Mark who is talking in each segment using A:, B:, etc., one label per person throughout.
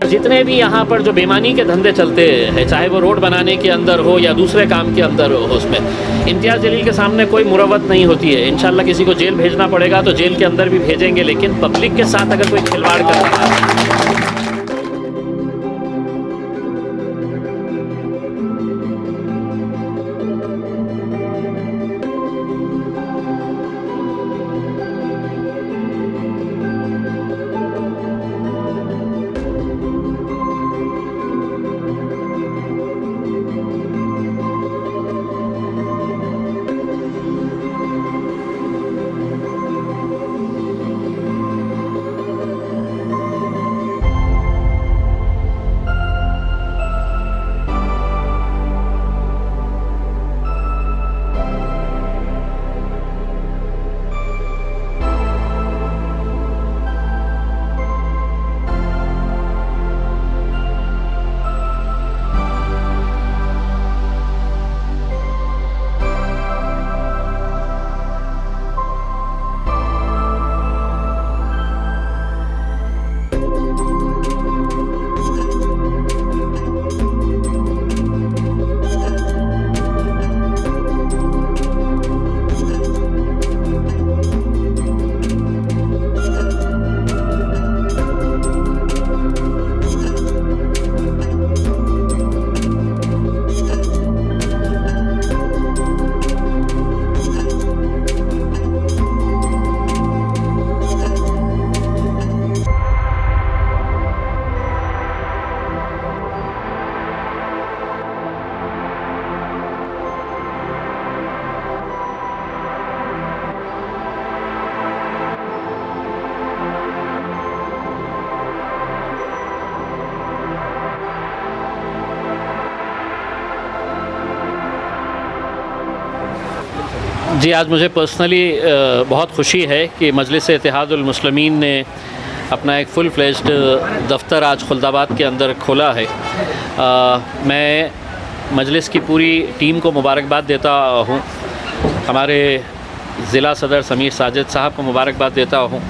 A: जितने भी यहाँ पर जो बेईमानी के धंधे चलते हैं, चाहे वो रोड बनाने के अंदर हो या दूसरे काम के अंदर हो, उसमें इम्तियाज़ जलील के सामने कोई मुरव्वत नहीं होती है। इंशाल्लाह किसी को जेल भेजना पड़ेगा तो जेल के अंदर भी भेजेंगे, लेकिन पब्लिक के साथ अगर कोई खिलवाड़ कर रहा है। जी, आज मुझे पर्सनली बहुत खुशी है कि मजलिस इत्तेहादुल मुस्लिमीन ने अपना एक फुल फ्लेज्ड दफ्तर आज खुल्दाबाद के अंदर खोला है। मैं मजलिस की पूरी टीम को मुबारकबाद देता हूँ। हमारे ज़िला सदर समीर साजिद साहब को मुबारकबाद देता हूँ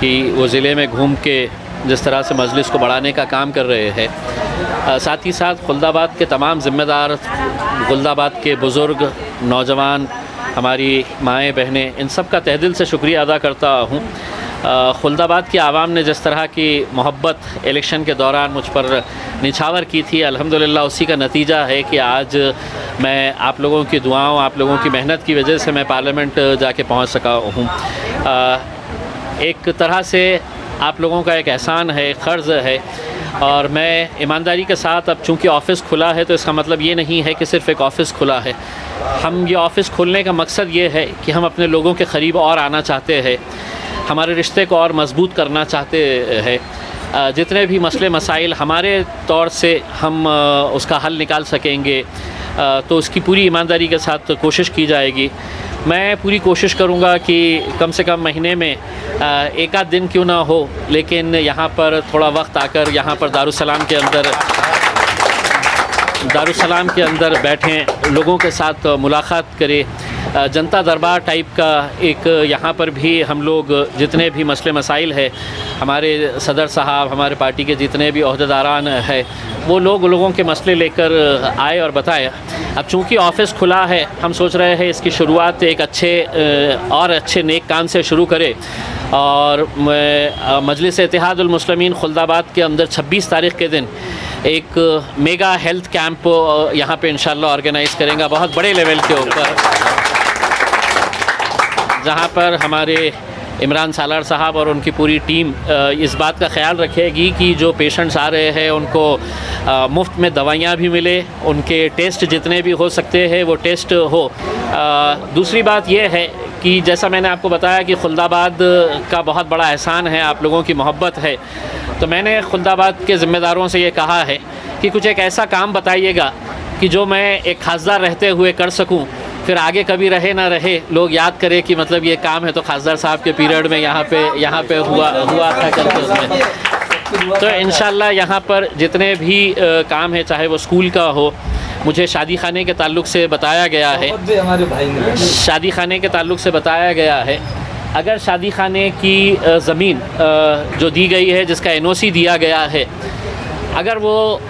A: कि वो ज़िले में घूम के जिस तरह से मजलिस को बढ़ाने का काम कर रहे हैं। साथ ही साथ खुल्दाबाद के तमाम ज़िम्मेदार, खुल्दाबाद के बुज़ुर्ग, नौजवान, हमारी माएँ बहनें, इन सब का तहे दिल से शुक्रिया अदा करता हूँ। खुल्दाबाद की आवाम ने जिस तरह की मोहब्बत इलेक्शन के दौरान मुझ पर निछावर की थी, अल्हम्दुलिल्लाह उसी का नतीजा है कि आज मैं आप लोगों की दुआओं, आप लोगों की मेहनत की वजह से मैं पार्लियामेंट जाके पहुँच सका हूँ। एक तरह से आप लोगों का एक एहसान है, क़र्ज़ है, और मैं ईमानदारी के साथ, अब चूँकि ऑफ़िस खुला है तो इसका मतलब ये नहीं है कि सिर्फ़ एक ऑफ़िस खुला है। हम ये ऑफ़िस खोलने का मकसद ये है कि हम अपने लोगों के क़रीब और आना चाहते हैं, हमारे रिश्ते को और मज़बूत करना चाहते हैं। जितने भी मसले मसाइल हमारे तौर से हम उसका हल निकाल सकेंगे तो उसकी पूरी ईमानदारी के साथ कोशिश की जाएगी। मैं पूरी कोशिश करूँगा कि कम से कम महीने में एक आध दिन क्यों ना हो, लेकिन यहाँ पर थोड़ा वक्त आकर यहाँ पर दारुस्सलाम के अंदर बैठें, लोगों के साथ मुलाकात करें, जनता दरबार टाइप का एक यहाँ पर भी हम लोग जितने भी मसले मसाइल है, हमारे सदर साहब, हमारे पार्टी के जितने भी ओहदेदारान हैं, वो लोगों के मसले लेकर आए और बताए। अब चूँकि ऑफ़िस खुला है, हम सोच रहे हैं इसकी शुरुआत एक अच्छे नेक काम से शुरू करें, और मजलिस इत्तेहादुल मुस्लिमीन खुल्दाबाद के अंदर 26 तारीख़ के दिन एक मेगा हेल्थ कैंप यहाँ पे इंशाल्लाह ऑर्गेनाइज़ करेंगे बहुत बड़े लेवल के ऊपर, जहाँ पर हमारे इमरान सालार साहब और उनकी पूरी टीम इस बात का ख्याल रखेगी कि जो पेशेंट्स आ रहे हैं उनको मुफ्त में दवाइयाँ भी मिले, उनके टेस्ट जितने भी हो सकते हैं वो टेस्ट हो। दूसरी बात यह है कि जैसा मैंने आपको बताया कि खुल्दाबाद का बहुत बड़ा एहसान है, आप लोगों की मोहब्बत है, तो मैंने खुल्दाबाद के ज़िम्मेदारों से ये कहा है कि कुछ एक ऐसा काम बताइएगा कि जो मैं एक खासदार रहते हुए कर सकूं, फिर आगे कभी रहे ना रहे लोग याद करें कि मतलब ये काम है तो खासदार साहब के पीरियड में यहाँ पे हुआ था करके उसमें। तो इंशाल्लाह यहाँ पर जितने भी काम है, चाहे वो स्कूल का हो, मुझे शादी खाने के ताल्लुक़ से बताया गया है, शादी खाने के ताल्लुक़ से बताया गया है, अगर शादी खाने की ज़मीन जो दी गई है, जिसका NOC दिया गया है, अगर वो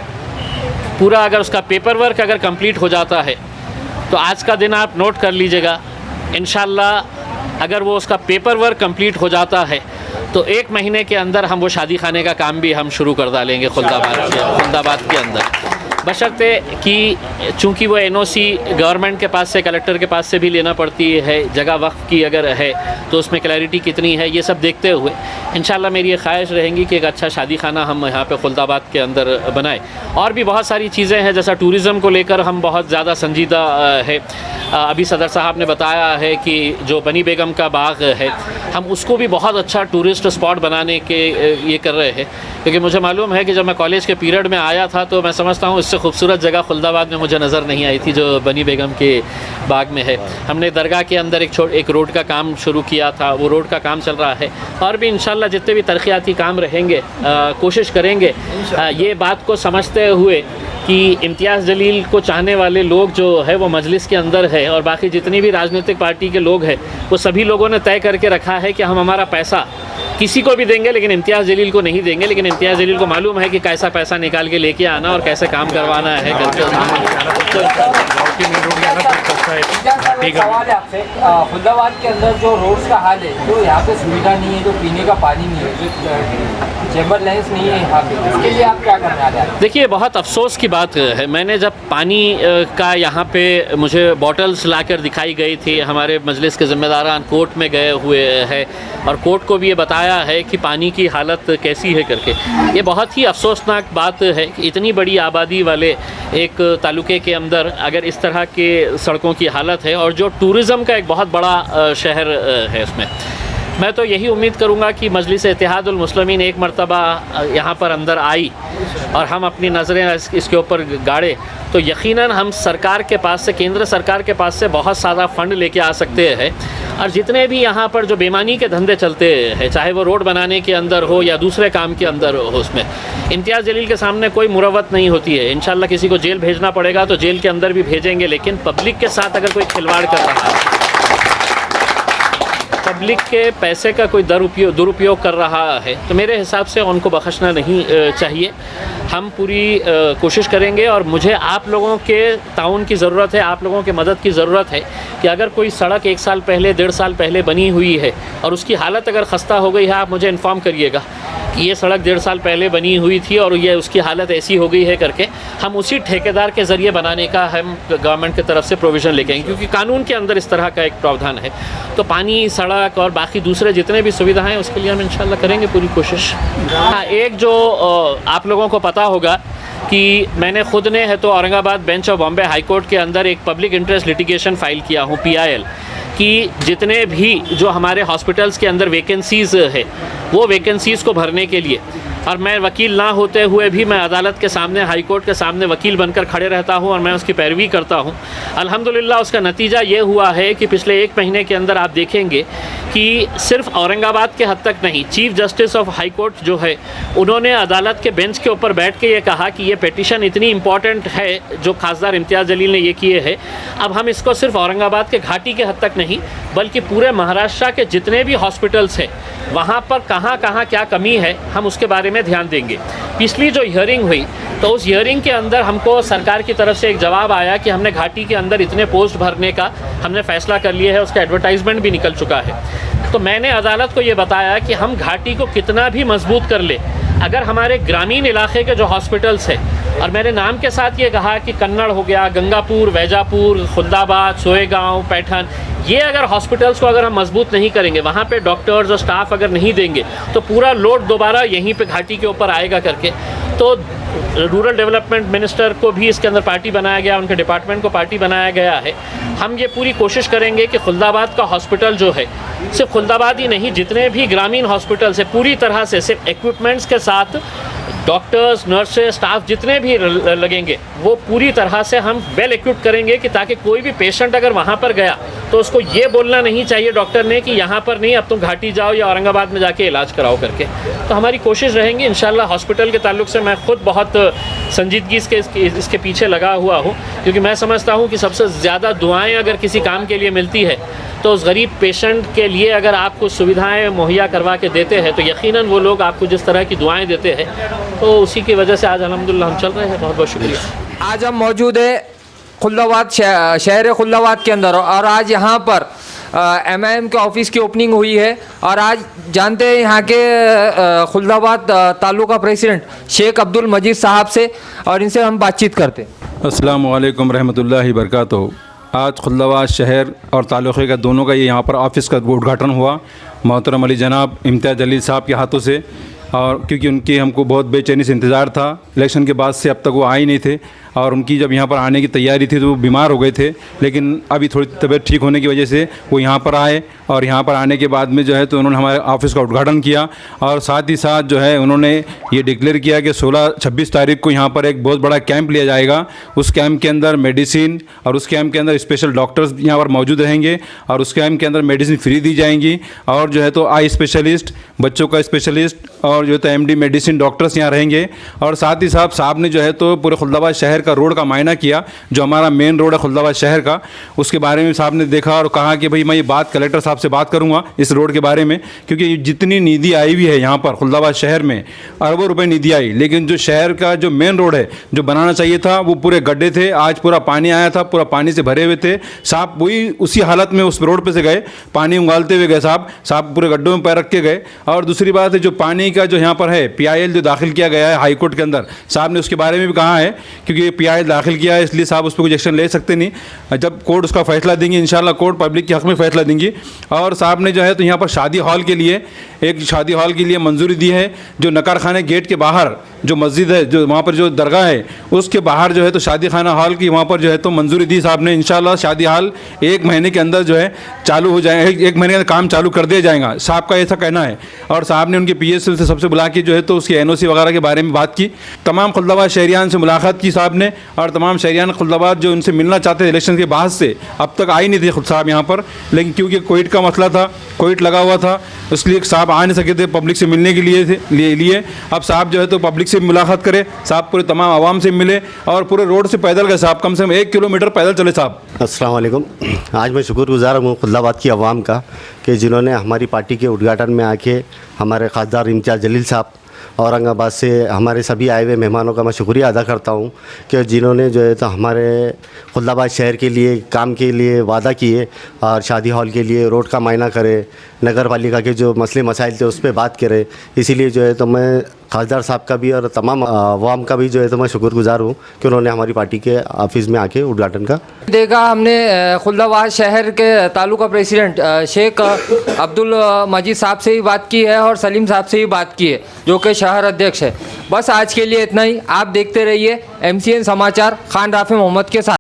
A: पूरा अगर उसका पेपर वर्क अगर कंप्लीट हो जाता है तो आज का दिन आप नोट कर लीजिएगा, इंशाल्लाह अगर वो उसका पेपर वर्क कंप्लीट हो जाता है तो 1 महीने के अंदर हम वो शादी खाने का काम भी हम शुरू कर डालेंगे खुल्दाबाद के अंदर, बशर्ते कि चूँकि वो NOC गवर्नमेंट के पास से, कलेक्टर के पास से भी लेना पड़ती है, जगह वक्फ की अगर है तो उसमें क्लैरिटी कितनी है, ये सब देखते हुए इंशाल्लाह मेरी ये ख्वाहिश रहेंगी कि एक अच्छा शादी खाना हम यहाँ पे खुल्दाबाद के अंदर बनाएं। और भी बहुत सारी चीज़ें हैं, जैसा टूरिज़म को लेकर हम बहुत ज़्यादा संजीदा है। अभी सदर साहब ने बताया है कि जो बनी बेगम का बाग है हम उसको भी बहुत अच्छा टूरिस्ट स्पॉट बनाने के ये कर रहे हैं, क्योंकि मुझे मालूम है कि जब मैं कॉलेज के पीरियड में आया था तो मैं समझता हूँ इससे खूबसूरत जगह खुल्दाबाद में मुझे नज़र नहीं आई थी जो बनी बेगम के बाग में है। हमने दरगाह के अंदर एक रोड का काम शुरू किया था, वो रोड का काम चल रहा है, और भी इंशाल्लाह जितने भी तरक्याती काम रहेंगे कोशिश करेंगे ये बात को समझते हुए कि इम्तियाज़ जलील को चाहने वाले लोग जो है वो मजलिस के अंदर है, और बाकी जितनी भी राजनीतिक पार्टी के लोग हैं वो सभी लोगों ने तय करके रखा है कि हम हमारा पैसा किसी को भी देंगे लेकिन इम्तियाज़ जलील को नहीं देंगे। लेकिन इम्तियाज़ जलील को मालूम है कि कैसा पैसा निकाल के लेके आना और कैसे काम करवाना है
B: सवाल है आपसे, खुल्दाबाद के अंदर जो रोड्स का हाल है, जो यहाँ पे सुविधा नहीं है, जो पीने का पानी नहीं है, जो चैम्बर लाइन्स नहीं है यहाँ पे, इसके लिए आप क्या करने वाले हैं?
A: देखिए, बहुत अफसोस की बात है, मैंने जब पानी का यहाँ पे मुझे बॉटल्स लाकर दिखाई गई थी, हमारे मजलिस के ज़िम्मेदारान कोर्ट में गए हुए हैं और कोर्ट को भी ये बताया है कि पानी की हालत कैसी है करके, ये बहुत ही अफसोसनाक बात है कि इतनी बड़ी आबादी वाले एक तालुके के अंदर अगर इस तरह के सड़कों की हालत है, और जो टूरिज़म का एक बहुत बड़ा शहर है उसमें, मैं तो यही उम्मीद करूंगा कि मजलिस इत्तेहादुल मुस्लिमीन एक मरतबा यहाँ पर अंदर आई और हम अपनी नज़रें इसके ऊपर गाड़े तो यकीनन हम सरकार के पास से, केंद्र सरकार के पास से बहुत सारा फ़ंड लेके आ सकते हैं, और जितने भी यहाँ पर जो बेईमानी के धंधे चलते हैं, चाहे वो रोड बनाने के अंदर हो या दूसरे काम के अंदर हो, उसमें इम्तियाज़ जलील के सामने कोई मुरव्वत नहीं होती है। इंशाल्लाह किसी को जेल भेजना पड़ेगा तो जेल के अंदर भी भेजेंगे, लेकिन पब्लिक के साथ अगर कोई खिलवाड़ कर रहा है, पब्लिक के पैसे का कोई दुरुपयोग कर रहा है, तो मेरे हिसाब से उनको बख्शना नहीं चाहिए। हम पूरी कोशिश करेंगे, और मुझे आप लोगों के ताउन की ज़रूरत है, आप लोगों के मदद की ज़रूरत है कि अगर कोई सड़क 1 साल पहले, 1.5 साल पहले बनी हुई है और उसकी हालत अगर ख़स्ता हो गई है, आप मुझे इन्फॉर्म करिएगा कि ये सड़क 1.5 साल पहले बनी हुई थी और ये उसकी हालत ऐसी हो गई है करके, हम उसी ठेकेदार के ज़रिए बनाने का हम गवर्नमेंट की तरफ से प्रोविज़न लेके आएंगे, क्योंकि कानून के अंदर इस तरह का एक प्रावधान है। तो पानी, सड़क और बाकी दूसरे जितने भी सुविधाएं हैं उसके लिए हम इंशाल्लाह करेंगे पूरी कोशिश। हाँ, एक जो आप लोगों को पता होगा कि मैंने खुद ने है तो Aurangabad bench of Bombay high court के अंदर एक पब्लिक इंटरेस्ट लिटिगेशन फ़ाइल किया हूँ, PIL, कि जितने भी जो हमारे हॉस्पिटल्स के अंदर वैकेंसीज़ है वो वैकेंसीज़ को भरने के लिए, और मैं वकील ना होते हुए भी मैं अदालत के सामने, हाई कोर्ट के सामने वकील बनकर खड़े रहता हूं और मैं उसकी पैरवी करता हूं। अल्हम्दुलिल्लाह उसका नतीजा ये हुआ है कि पिछले 1 महीने के अंदर आप देखेंगे कि सिर्फ औरंगाबाद के हद तक नहीं, chief justice of high court जो है उन्होंने अदालत के बेंच के ऊपर बैठ के ये कहा कि ये पिटीशन इतनी इम्पॉर्टेंट है जो खासदार इम्तियाज़ जलील ने ये किए है, अब हम इसको सिर्फ औरंगाबाद के घाटी के हद तक नहीं बल्कि पूरे महाराष्ट्र के जितने भी हॉस्पिटल्स हैं वहाँ पर कहाँ कहाँ क्या कमी है हम उसके बारे में ध्यान देंगे। पिछली जो हियरिंग हुई तो उस हियरिंग के अंदर हमको सरकार की तरफ से एक जवाब आया कि हमने घाटी के अंदर इतने पोस्ट भरने का हमने फ़ैसला कर लिया है, उसका एडवर्टाइजमेंट भी निकल चुका है। तो मैंने अदालत को ये बताया कि हम घाटी को कितना भी मजबूत कर ले, अगर हमारे ग्रामीण इलाके के जो हॉस्पिटल्स हैं, और मैंने नाम के साथ ये कहा कि कन्नड़ हो गया, गंगापुर, वैजापुर, खुल्दाबाद, सोएगांव, पैठन, ये अगर हॉस्पिटल्स को अगर हम मजबूत नहीं करेंगे, वहाँ पे डॉक्टर्स और स्टाफ अगर नहीं देंगे तो पूरा लोड दोबारा यहीं पे घाटी के ऊपर आएगा करके। तो रूरल डेवलपमेंट मिनिस्टर को भी इसके अंदर पार्टी बनाया गया, उनके डिपार्टमेंट को पार्टी बनाया गया है। हम ये पूरी कोशिश करेंगे कि खुल्दाबाद का हॉस्पिटल जो है, सिर्फ खुल्दाबाद ही नहीं, जितने भी ग्रामीण हॉस्पिटल्स है पूरी तरह से सिर्फ इक्विपमेंट्स के साथ, डॉक्टर्स, नर्सेस, स्टाफ जितने भी लगेंगे वो पूरी तरह से हम वेल इक्विप्ड करेंगे कि ताकि कोई भी पेशेंट अगर वहाँ पर गया तो उसको ये बोलना नहीं चाहिए डॉक्टर ने कि यहाँ पर नहीं, अब तुम घाटी जाओ या औरंगाबाद में जाके इलाज कराओ करके। तो हमारी कोशिश रहेंगी इंशाल्लाह। हॉस्पिटल के ताल्लुक से मैं खुद बहुत संजीदगी इसके पीछे लगा हुआ हूँ, क्योंकि मैं समझता हूँ कि सबसे ज़्यादा दुआएँ अगर किसी काम के लिए मिलती है तो उस गरीब पेशेंट के लिए अगर आप कुछ सुविधाएं मुहैया करवा के देते हैं तो यकीनन वो लोग आपको जिस तरह की दुआएं देते हैं, तो उसी की वजह से आज अल्हम्दुलिल्लाह हम चल रहे हैं। बहुत बहुत शुक्रिया।
B: आज हम मौजूद है खुल्दाबाद शहर खुल्दाबाद के अंदर, और आज यहाँ पर MIM के ऑफिस की ओपनिंग हुई है। और आज जानते हैं यहाँ के खुल्दाबाद तालुका प्रेसिडेंट शेख अब्दुल मजीद साहब से, और इनसे हम बातचीत करते हैं।
C: अस्सलाम वालेकुम रहमतुल्लाहि बरकातहू। आज खुल्दाबाद शहर और तालुक़े का दोनों का ये यहाँ पर ऑफ़िस का उद्घाटन हुआ मोहतरम अली जनाब इम्तियाज़ जलील साहब के हाथों से। और क्योंकि उनकी हमको बहुत बेचैनी से इंतज़ार था, इलेक्शन के बाद से अब तक वो आए ही नहीं थे, और उनकी जब यहाँ पर आने की तैयारी थी तो वो बीमार हो गए थे, लेकिन अभी थोड़ी तबीयत ठीक होने की वजह से वो यहाँ पर आए। और यहाँ पर आने के बाद में जो है तो उन्होंने हमारे ऑफ़िस का उद्घाटन किया, और साथ ही साथ जो है उन्होंने ये डिक्लेयर किया कि 26 तारीख को यहाँ पर एक बहुत बड़ा कैंप लिया जाएगा। उस कैंप के अंदर मेडिसिन और उस कैंप के अंदर स्पेशल डॉक्टर्स यहाँ पर मौजूद रहेंगे, और उस कैंप के अंदर मेडिसिन फ्री दी जाएंगी। और जो है तो आई स्पेशलिस्ट, बच्चों का स्पेशलिस्ट, और जो है तो MD मेडिसिन डॉक्टर्स यहाँ रहेंगे। और साथ ही साहब ने जो है तो पूरे खुल्दाबाद शहर का रोड का मायना किया, जो हमारा मेन रोड है खुल्दाबाद शहर का, उसके बारे में साहब ने देखा और कहा कि भाई मैं ये बात कलेक्टर साहब से बात करूंगा इस रोड के बारे में, क्योंकि जितनी निधि आई हुई है यहाँ पर खुल्दाबाद शहर में, अरबों रुपए निधि आई, लेकिन जो शहर का जो मेन रोड है जो बनाना चाहिए था वो पूरे गड्ढे थे। आज पूरा पानी आया था, पूरा पानी से भरे हुए थे। साहब वही उसी हालत में उस रोड पर से गए, पानी उंगालते हुए गए साहब पूरे गड्ढों में पैर रख के गए। और दूसरी बात है जो पानी का जो यहाँ पर है PIL जो दाखिल किया गया है हाई कोर्ट के अंदर, साहब ने उसके बारे में भी कहा है, क्योंकि PIL दाखिल किया है इसलिए साहब उस पर कुछ एक्शन ले सकते नहीं। जब कोर्ट उसका फैसला देंगी इंशाल्लाह, कोर्ट पब्लिक के हक़ में फैसला देंगी। और साहब ने जो है तो यहाँ पर शादी हॉल के लिए मंजूरी दी है। जो नकार खाने गेट के बाहर जो मस्जिद है, जो वहाँ पर जो दरगाह है उसके बाहर जो है तो शादी खाना हॉल की वहाँ पर जो है तो मंजूरी दी साहब ने। इंशाल्लाह शादी हॉल 1 महीने के अंदर जो है चालू हो जाए, 1 महीने का काम चालू कर दिया जाएगा, साहब का ऐसा कहना है। और साहब ने उनके PSL से सबसे बुला के जो है तो उसकी NOC वगैरह के बारे में बात की। तमाम खुल्दाबाद शहरियान से मुलाकात की साहब ने, और तमाम शहरियान खुल्दाबाद जो उनसे मिलना चाहते थे इलेक्शन के बाद से, अब तक आई नहीं थे खुद साहब यहाँ पर, लेकिन क्योंकि कोविड का मसला था, कोविड लगा हुआ था, इसलिए साहब आ नहीं सके थे पब्लिक से मिलने के लिए। अब साहब जो है तो पब्लिक से मुलाकात करे, साहब पूरे तमाम आवाम से मिले, और पूरे रोड से पैदल गए साहब, कम से कम 1 किलोमीटर पैदल चले साहब।
D: अस्सलाम वालेकुम। आज मैं शुक्रगुज़ार हूँ खुल्दाबाद की आवाम का कि जिन्होंने हमारी पार्टी के उद्घाटन में आके हमारे खासदार इम्तियाज़ जलील साहब औरंगाबाद से हमारे सभी आए हुए मेहमानों का मैं शुक्रिया अदा करता हूँ कि जिन्होंने जो है तो हमारे खुल्दाबाद शहर के लिए काम के लिए वादा किए, और शादी हॉल के लिए रोड का मायना करे, नगर पालिका के जो मसले मसाइल थे उस पर बात करे। इसीलिए जो है तो मैं खासदार साहब का भी और तमाम अवाम का भी जो है तो मैं शुक्रगुज़ार हूँ कि उन्होंने हमारी पार्टी के ऑफिस में आके उद्घाटन का
B: देखा। हमने खुल्दाबाद शहर के तालुका प्रेसिडेंट शेख अब्दुल मजीद साहब से ही बात की है, और सलीम साहब से ही बात की है जो कि शहर अध्यक्ष है। बस आज के लिए इतना ही। आप देखते रहिए MCN समाचार खान राफी मोहम्मद के साथ।